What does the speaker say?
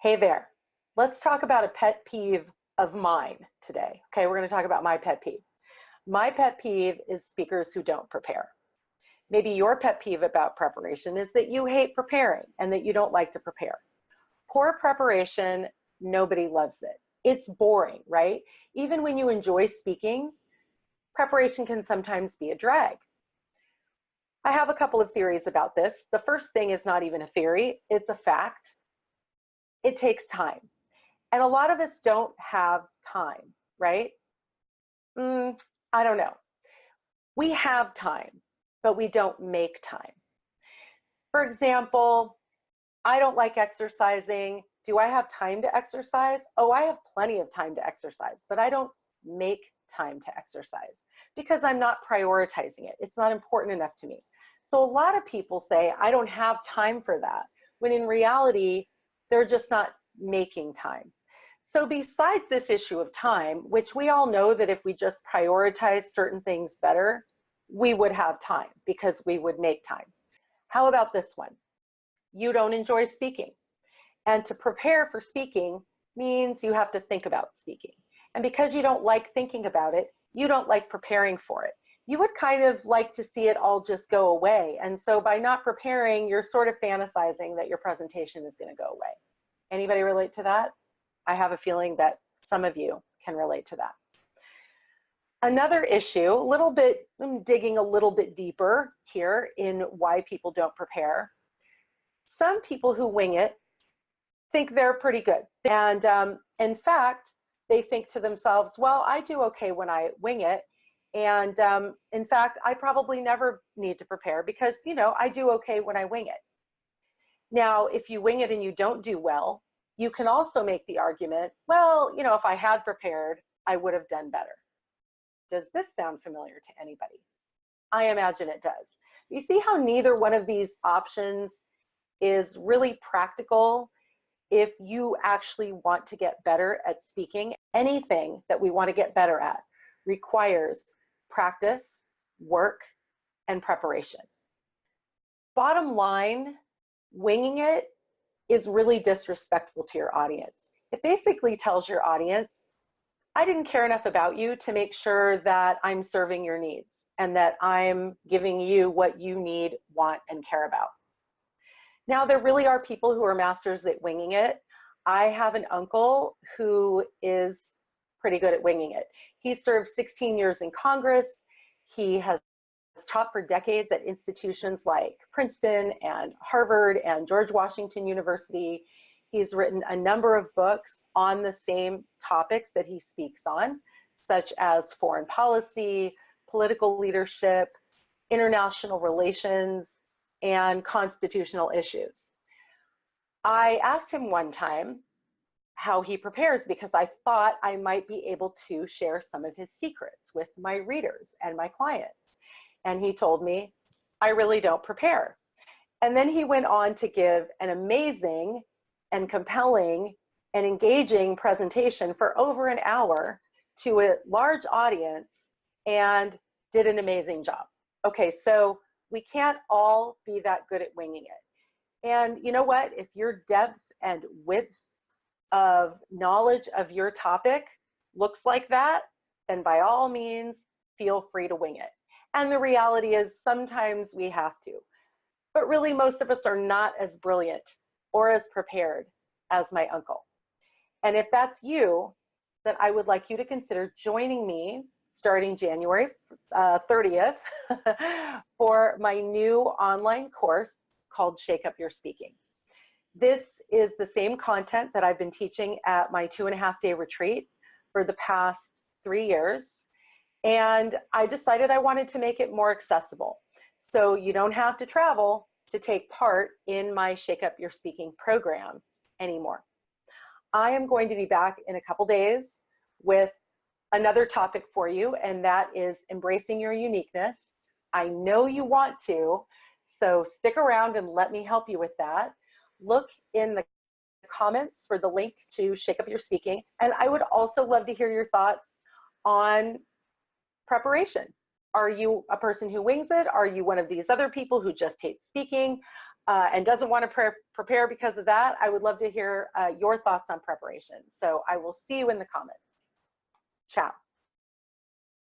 Hey there. Let's talk about a pet peeve of mine today. Okay, we're going to talk about my pet peeve. My pet peeve is speakers who don't prepare. Maybe your pet peeve about preparation is that you hate preparing and that you don't like to prepare. Poor preparation, nobody loves it. It's boring, right? Even when you enjoy speaking, preparation can sometimes be a drag. I have a couple of theories about this. The first thing is not even a theory, it's a fact. It takes time. And a lot of us don't have time, right? I don't know. We have time, but we don't make time. For example, I don't like exercising. Do I have time to exercise? Oh, I have plenty of time to exercise, but I don't make time to exercise because I'm not prioritizing it. It's not important enough to me. So a lot of people say, I don't have time for that, when in reality, they're just not making time. So besides this issue of time, which we all know that if we just prioritize certain things better, we would have time because we would make time. How about this one? You don't enjoy speaking. And to prepare for speaking means you have to think about speaking. And because you don't like thinking about it, you don't like preparing for it. You would kind of like to see it all just go away. And so by not preparing, you're sort of fantasizing that your presentation is going to go away. Anybody relate to that? I have a feeling that some of you can relate to that. Another issue, I'm digging a little bit deeper here in why people don't prepare. Some people who wing it think they're pretty good. And in fact, they think to themselves, well, I do okay when I wing it. And in fact, I probably never need to prepare because, I do okay when I wing it. Now, if you wing it and you don't do well, you can also make the argument, well, if I had prepared, I would have done better. Does this sound familiar to anybody? I imagine it does. You see how neither one of these options is really practical if you actually want to get better at speaking. Anything that we want to get better at requires practice, work, and preparation. Bottom line, winging it is really disrespectful to your audience. It basically tells your audience, I didn't care enough about you to make sure that I'm serving your needs and that I'm giving you what you need, want, and care about. Now, there really are people who are masters at winging it. I have an uncle who is pretty good at winging it. He served 16 years in Congress. He has taught for decades at institutions like Princeton and Harvard and George Washington University. He's written a number of books on the same topics that he speaks on, such as foreign policy, political leadership, international relations, and constitutional issues. I asked him one time how he prepares because I thought I might be able to share some of his secrets with my readers and my clients. And he told me, I really don't prepare. And then he went on to give an amazing and compelling and engaging presentation for over an hour to a large audience and did an amazing job. Okay, so we can't all be that good at winging it. And you know what? If your depth and width of knowledge of your topic looks like that, then by all means, feel free to wing it. And the reality is sometimes we have to. But really, most of us are not as brilliant or as prepared as my uncle. And if that's you, then I would like you to consider joining me starting January 30th for my new online course called Shake Up Your Speaking. This is the same content that I've been teaching at my 2.5-day retreat for the past 3 years. And I decided I wanted to make it more accessible. So you don't have to travel to take part in my Shake Up Your Speaking program anymore. I am going to be back in a couple days with another topic for you, and that is embracing your uniqueness. I know you want to, so stick around and let me help you with that. Look in the comments for the link to Shake Up Your Speaking. And I would also love to hear your thoughts on preparation. Are you a person who wings it? Are you one of these other people who just hate speaking? and doesn't want to prepare because of that, I would love to hear your thoughts on preparation. So I will see you in the comments. Ciao.